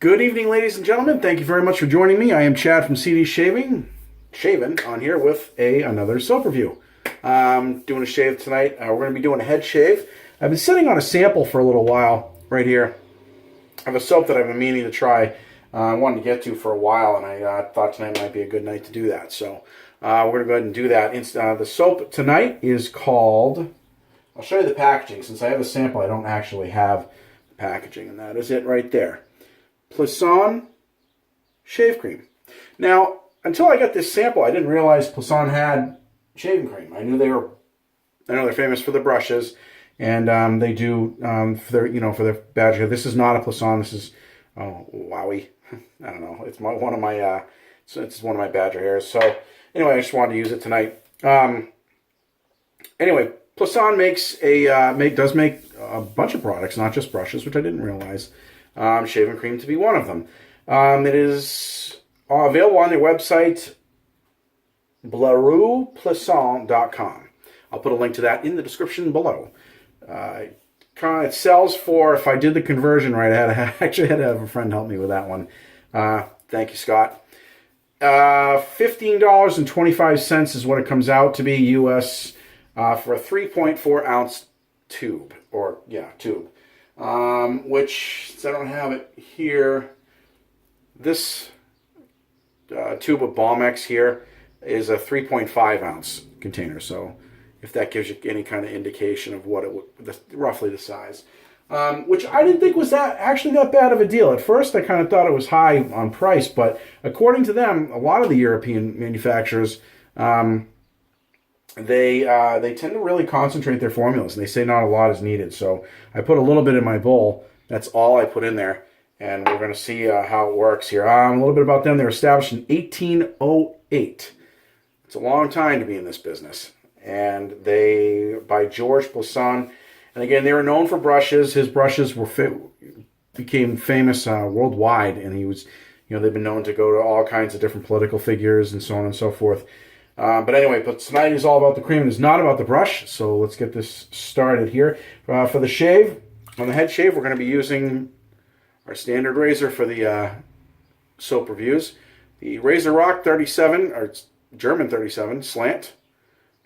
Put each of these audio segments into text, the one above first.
Good evening, ladies and gentlemen. Thank you very much for joining me. I am Chad from CD Shaving, on here with another soap review. Doing a shave tonight. We're going to be doing a head shave. I've been sitting on a sample for a little while right here of a soap that I've been meaning to try. I wanted to get to for a while, and I thought tonight might be a good night to do that. So we're going to go ahead and do that. The soap tonight is called... I'll show you the packaging. Since I have a sample, I don't actually have the packaging, and that is it right there. Plisson Shave Cream. Now, until I got this sample, I didn't realize Plisson had shaving cream. I know they're famous for the brushes, and they do for their badge hair. This is not a Plisson. This is Wowe. I don't know. It's one of my badger hairs. So anyway, I just wanted to use it tonight. Anyway, Plisson does make a bunch of products, not just brushes, which I didn't realize. Shaving cream to be one of them. It is available on their website, blarouplisson.com. I'll put a link to that in the description below. It sells for, if I did the conversion right, I actually had to have a friend help me with that one. Thank you, Scott. $15.25 is what it comes out to be US for a 3.4 ounce tube, tube. Which, since I don't have it here, this tube of Balm X here is a 3.5 ounce container. So if that gives you any kind of indication of what it would, roughly the size. Which I didn't think was actually that bad of a deal. At first I kind of thought it was high on price, but according to them, a lot of the European manufacturers, they tend to really concentrate their formulas, and they say not a lot is needed. So I put a little bit in my bowl. That's all I put in there, and we're going to see how it works here. A little bit about them. They were established in 1808. It's a long time to be in this business. And by George Plisson. And again, they were known for brushes. His brushes became famous worldwide, and he was, they've been known to go to all kinds of different political figures and so on and so forth. But anyway, tonight is all about the cream. It's not about the brush, so let's get this started here. For the shave, on the head shave, we're going to be using our standard razor for the soap reviews. The Razorock 37, or German 37, Slant,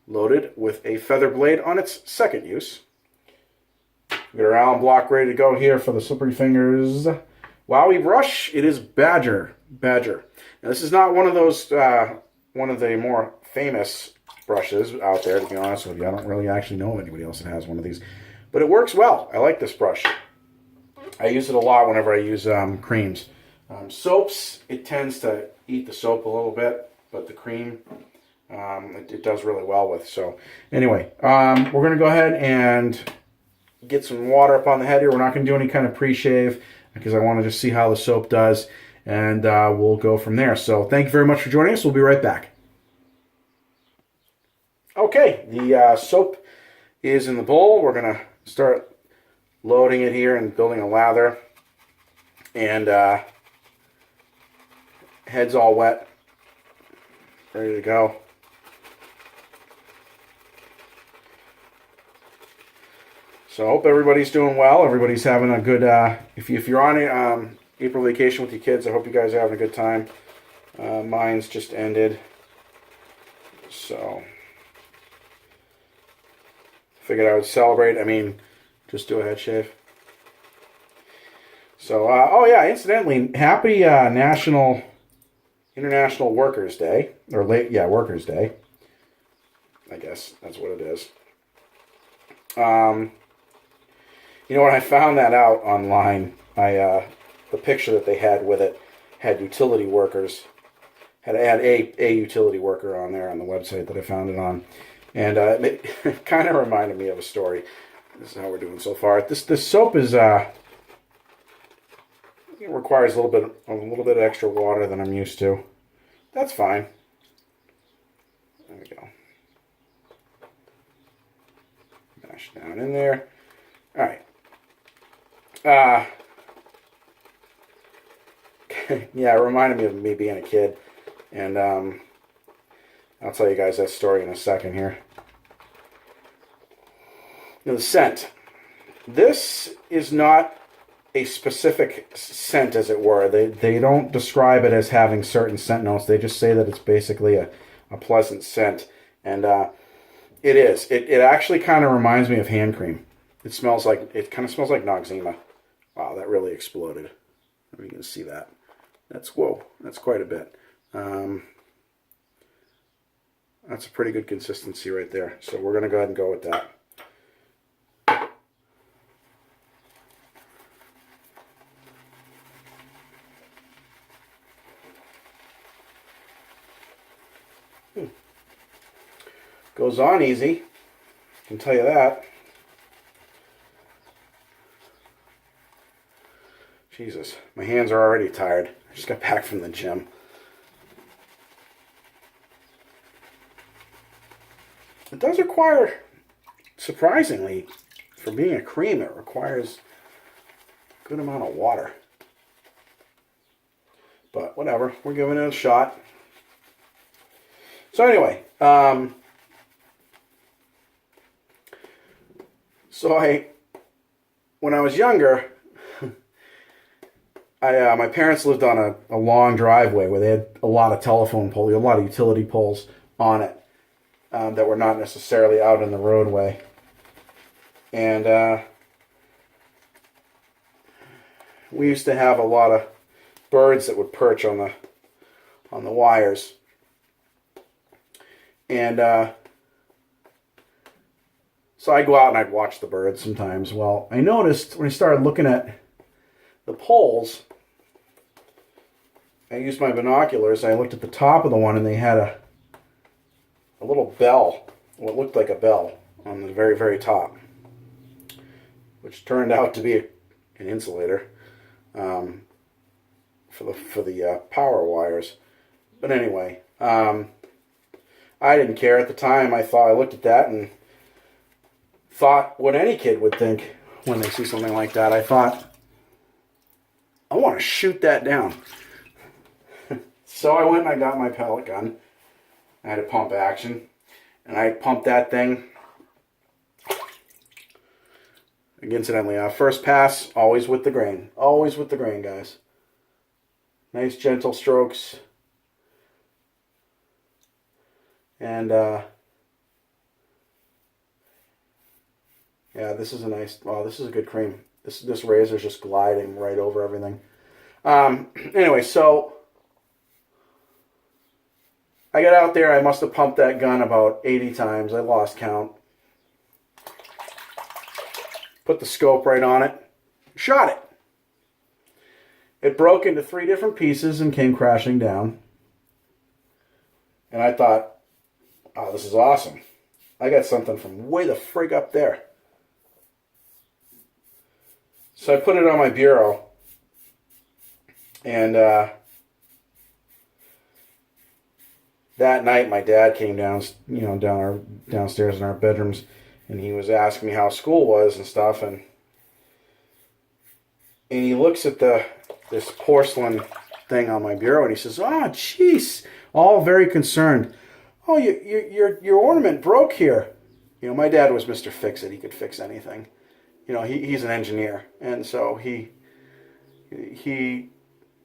loaded with a feather blade on its second use. We've got our Alum block ready to go here for the slippery fingers. Wowe brush, it is Badger. Now, this is not one of those... one of the more famous brushes out there, to be honest with you. I don't really actually know of anybody else that has one of these. But it works well. I like this brush. I use it a lot whenever I use creams. Soaps, it tends to eat the soap a little bit, but the cream, it does really well with. So anyway, we're going to go ahead and get some water up on the head here. We're not going to do any kind of pre-shave because I want to just see how the soap does. And we'll go from there. So thank you very much for joining us. We'll be right back. Okay, the soap is in the bowl. We're going to start loading it here and building a lather. And head's all wet, ready to go. So I hope everybody's doing well. Everybody's having a good, if you're on April vacation with your kids, I hope you guys are having a good time. Mine's just ended, so figured I would celebrate. I mean, just do a head shave. So, oh yeah, incidentally, happy International Workers' Day, or Workers' Day. I guess that's what it is. When I found that out online, the picture that they had with it had utility workers, had a utility worker on there on the website that I found it on, and it kind of reminded me of a story. This is how we're doing so far. This soap is it requires a little bit of extra water than I'm used to. That's fine. There we go. Mash down in there. All right. Yeah, it reminded me of me being a kid, and I'll tell you guys that story in a second here. The scent. This is not a specific scent, as it were. They don't describe it as having certain scent notes. They just say that it's basically a pleasant scent. And it is. It actually kind of reminds me of hand cream. It kind of smells like Noxzema. Wow, that really exploded. You can see that. Whoa, that's quite a bit. That's a pretty good consistency right there. So we're going to go ahead and go with that. Goes on easy, I can tell you that. Jesus, my hands are already tired. I just got back from the gym. It does require, surprisingly, for being a cream, it requires a good amount of water. But whatever, we're giving it a shot. So anyway, when I was younger, my parents lived on a long driveway where they had a lot of telephone poles, a lot of utility poles on it that were not necessarily out in the roadway. And we used to have a lot of birds that would perch on the wires. And so I'd go out and I'd watch the birds sometimes. Well, I noticed when I started looking at the poles, I used my binoculars. I looked at the top of the one, and they had a little bell, what looked like a bell, on the very, very top, which turned out to be an insulator for the power wires. But anyway, I didn't care at the time. I looked at that and thought what any kid would think when they see something like that. I thought, I want to shoot that down. So I went and I got my pellet gun. I had a pump action, and I pumped that thing. Incidentally, first pass, always with the grain. Always with the grain, guys. Nice gentle strokes. And yeah, this is a nice, this is a good cream. This razor is just gliding right over everything. Anyway, so I got out there. I must have pumped that gun about 80 times. I lost count. Put the scope right on it. Shot it. It broke into 3 different pieces and came crashing down. And I thought, oh, this is awesome. I got something from way the frig up there. So I put it on my bureau. And that night, my dad came down, downstairs in our bedrooms, and he was asking me how school was and stuff, and he looks at this porcelain thing on my bureau, and he says, "Oh, jeez," all very concerned. "Oh, your ornament broke here." My dad was Mr. Fix-It. He could fix anything. He's an engineer, and so he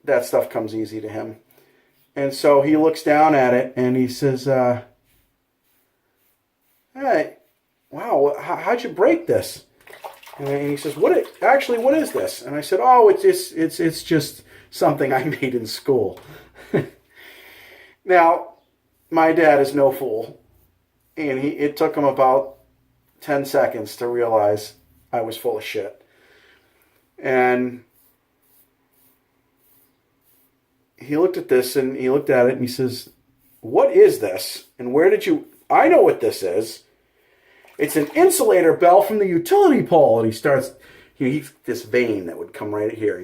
that stuff comes easy to him. And so he looks down at it and he says, "Hey, wow, how'd you break this?" And he says, what is this?" And I said, "Oh, it's just something I made in school." Now, my dad is no fool, and it took him about 10 seconds to realize I was full of shit. And he looked at this, and he looked at it, and he says, "What is this? And where did you..." "I know what this is. It's an insulator bell from the utility pole." And he starts, he's this vein that would come right here,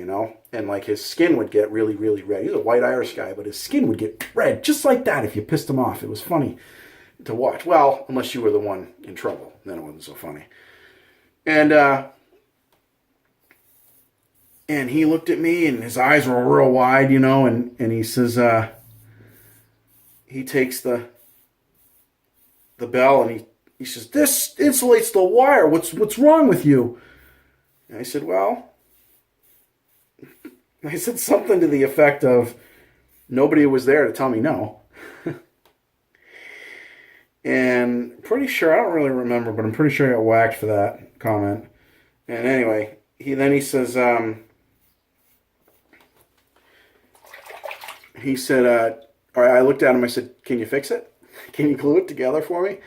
and like his skin would get really, really red. He's a white Irish guy, but his skin would get red just like that if you pissed him off. It was funny to watch. Well, unless you were the one in trouble, then it wasn't so funny. And he looked at me, and his eyes were real wide, and he says, he takes the bell, and he says, "This insulates the wire. What's wrong with you?" And I said, "Well, I said something to the effect of, nobody was there to tell me no. And pretty sure, I don't really remember, but I'm pretty sure I got whacked for that comment. And anyway, he says, he said, all right, I looked at him, I said, can you fix it? Can you glue it together for me?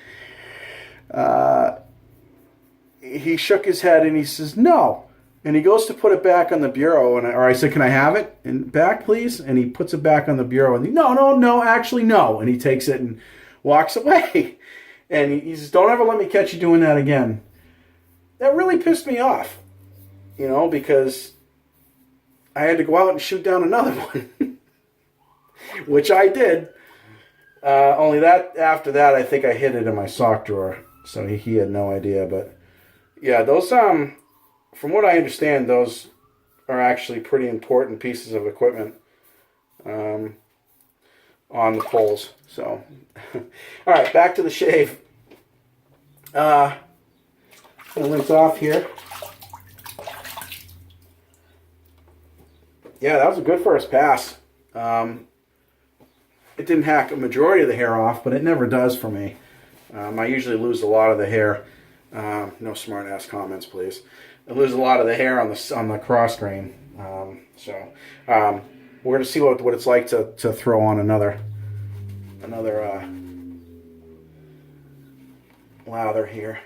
He shook his head and he says, no. And he goes to put it back on the bureau, or I said, can I have it and back, please? And he puts it back on the bureau, and no, actually, no. And he takes it and walks away. And he says, don't ever let me catch you doing that again. That really pissed me off, you know, because I had to go out and shoot down another one, which I did. Only that, after that, I think I hid it in my sock drawer, so he had no idea. But yeah, those, from what I understand, those are actually pretty important pieces of equipment on the poles. So, all right, back to the shave. I'm going to rinse off here. Yeah, that was a good first pass. It didn't hack a majority of the hair off, but it never does for me. I usually lose a lot of the hair. No smart ass comments, please. I lose a lot of the hair on the cross grain. We're going to see what it's like to throw on another lather here.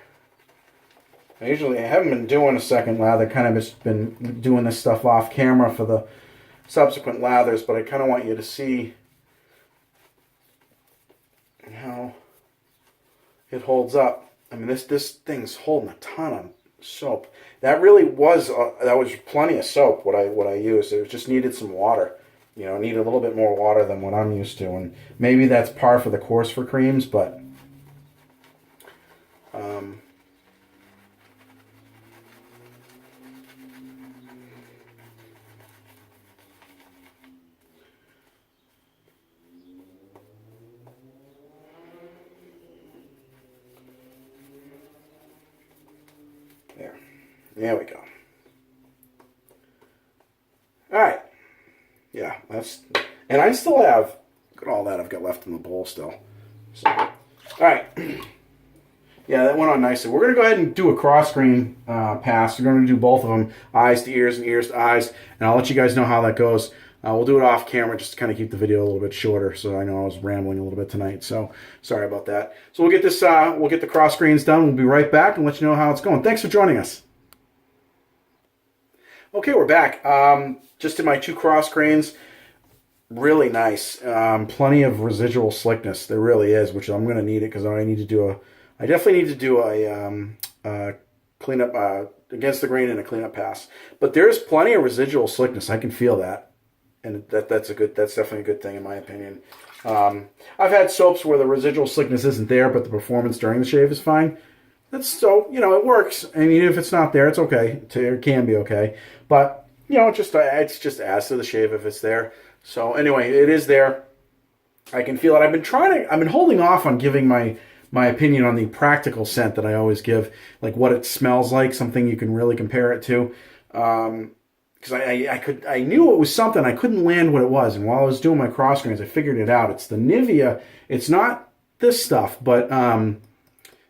I haven't been doing a second lather, kind of just been doing this stuff off camera for the subsequent lathers, but I kind of want you to see how it holds up. I mean, this thing's holding a ton of soap. That really was that was plenty of soap. What I used, it just needed some water. You know, needed a little bit more water than what I'm used to, and maybe that's par for the course for creams, but there we go. All right. Yeah, and I still have, look at all that I've got left in the bowl still. So, all right. Yeah, that went on nicely. We're going to go ahead and do a cross grain pass. We're going to do both of them, eyes to ears and ears to eyes, and I'll let you guys know how that goes. We'll do it off camera just to kind of keep the video a little bit shorter, so I know I was rambling a little bit tonight, so sorry about that. So we'll get this, we'll get the cross grains done. We'll be right back and let you know how it's going. Thanks for joining us. Okay, we're back. Just did my 2 cross grains. Really nice. Plenty of residual slickness. There really is, which I'm going to need it because I definitely need to do a cleanup against the grain and a cleanup pass. But there's plenty of residual slickness. I can feel that, and that's definitely a good thing in my opinion. I've had soaps where the residual slickness isn't there, but the performance during the shave is fine. It works. And even if it's not there, it's okay. It can be okay. But, it just adds to the shave if it's there. So anyway, it is there. I can feel it. I've been holding off on giving my opinion on the practical scent that I always give, like what it smells like, something you can really compare it to. Because I knew it was something. I couldn't land what it was. And while I was doing my cross grains, I figured it out. It's the Nivea. It's not this stuff, but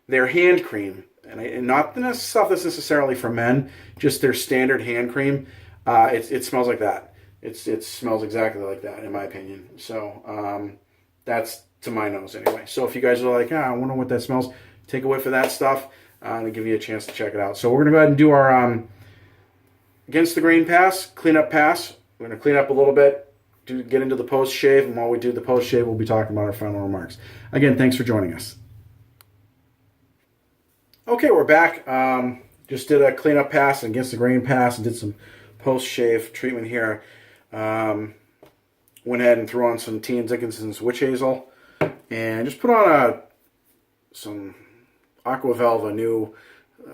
their hand cream. And not the stuff that's necessarily for men, just their standard hand cream. It smells like that. It smells exactly like that, in my opinion. So that's to my nose anyway. So if you guys are like, I wonder what that smells, take a whiff of that stuff and give you a chance to check it out. So we're going to go ahead and do our against the grain pass, cleanup pass. We're going to clean up a little bit, get into the post shave, and while we do the post shave, we'll be talking about our final remarks. Again, thanks for joining us. Okay, we're back. Just did a cleanup pass against the grain pass and did some post-shave treatment here. Went ahead and threw on some Dickinson's witch-hazel and just put on some Aqua new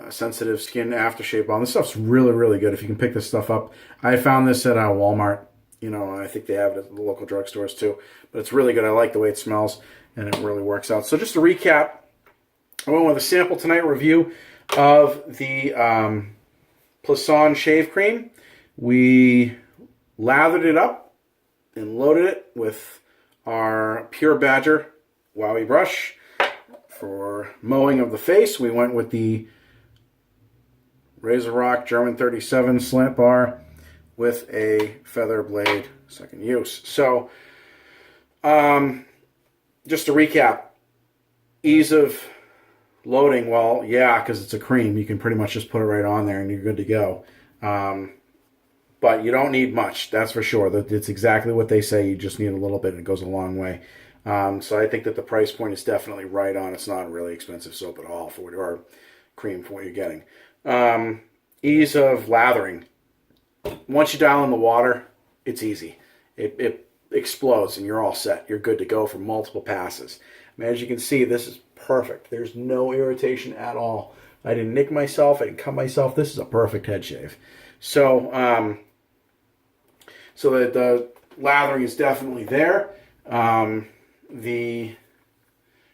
sensitive skin aftershave balm. This stuff's really, really good if you can pick this stuff up. I found this at Walmart. I think they have it at the local drugstores too. But it's really good. I like the way it smells and it really works out. So just to recap, I went with a sample tonight review of the Plisson Shave Cream. We lathered it up, and loaded it with our Pure Badger Wowe brush. For mowing of the face, we went with the Razorock German 37 slant bar with a feather blade second use. So, just to recap, ease of loading, well, yeah, because it's a cream, you can pretty much just put it right on there and you're good to go. But you don't need much, that's for sure. It's exactly what they say. You just need a little bit and it goes a long way. So I think that the price point is definitely right on. It's not a really expensive soap at all, or cream for what you're getting. Ease of lathering. Once you dial in the water, it's easy. It explodes and you're all set. You're good to go for multiple passes. I mean, as you can see, this is perfect. There's no irritation at all. I didn't nick myself. I didn't cut myself. This is a perfect head shave. So, the lathering is definitely there. The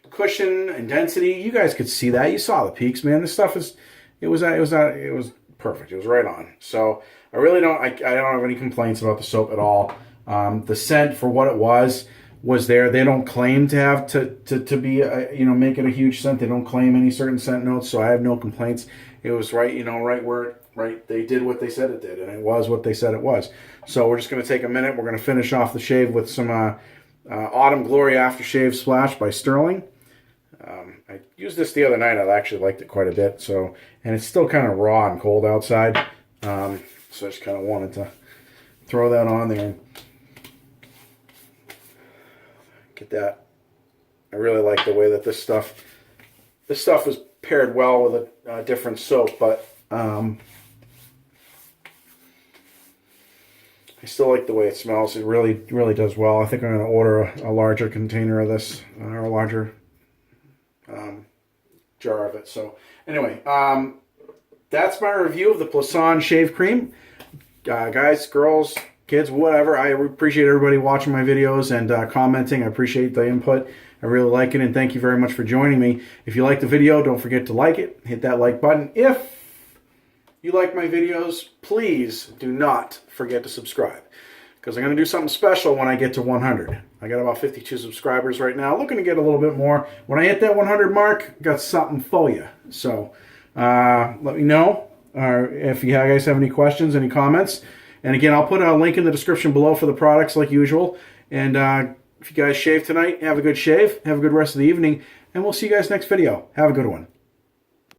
cushion and density, you guys could see that. You saw the peaks, man. This stuff it was perfect. It was right on. So I really don't have any complaints about the soap at all. The scent, for what it was there. They don't claim to have to be make it a huge scent. They don't claim any certain scent notes, so I have no complaints. It was right, right. They did what they said it did, and it was what they said it was. So we're just going to take a minute. We're going to finish off the shave with some Autumn Glory Aftershave Splash by Stirling. I used this the other night. I actually liked it quite a bit. So, and it's still kind of raw and cold outside. So I just kind of wanted to throw that on there and get that. I really like the way that this stuff is paired well with a different soap, but I still like the way it smells. It really does well. I think I'm going to order a larger container of this, or a larger jar of it. So anyway, that's my review of the Plisson Shave Cream. Guys, girls, kids, whatever. I appreciate everybody watching my videos and commenting. I appreciate the input. I really like it, and thank you very much for joining me. If you like the video, don't forget to like it. Hit that like button. If you like my videos, please do not forget to subscribe, because I'm going to do something special when I get to 100. I got about 52 subscribers right now. Looking to get a little bit more. When I hit that 100 mark, got something for you. So let me know if you guys have any questions, any comments. And again, I'll put a link in the description below for the products like usual. And if you guys shave tonight, have a good shave. Have a good rest of the evening. And we'll see you guys next video. Have a good one.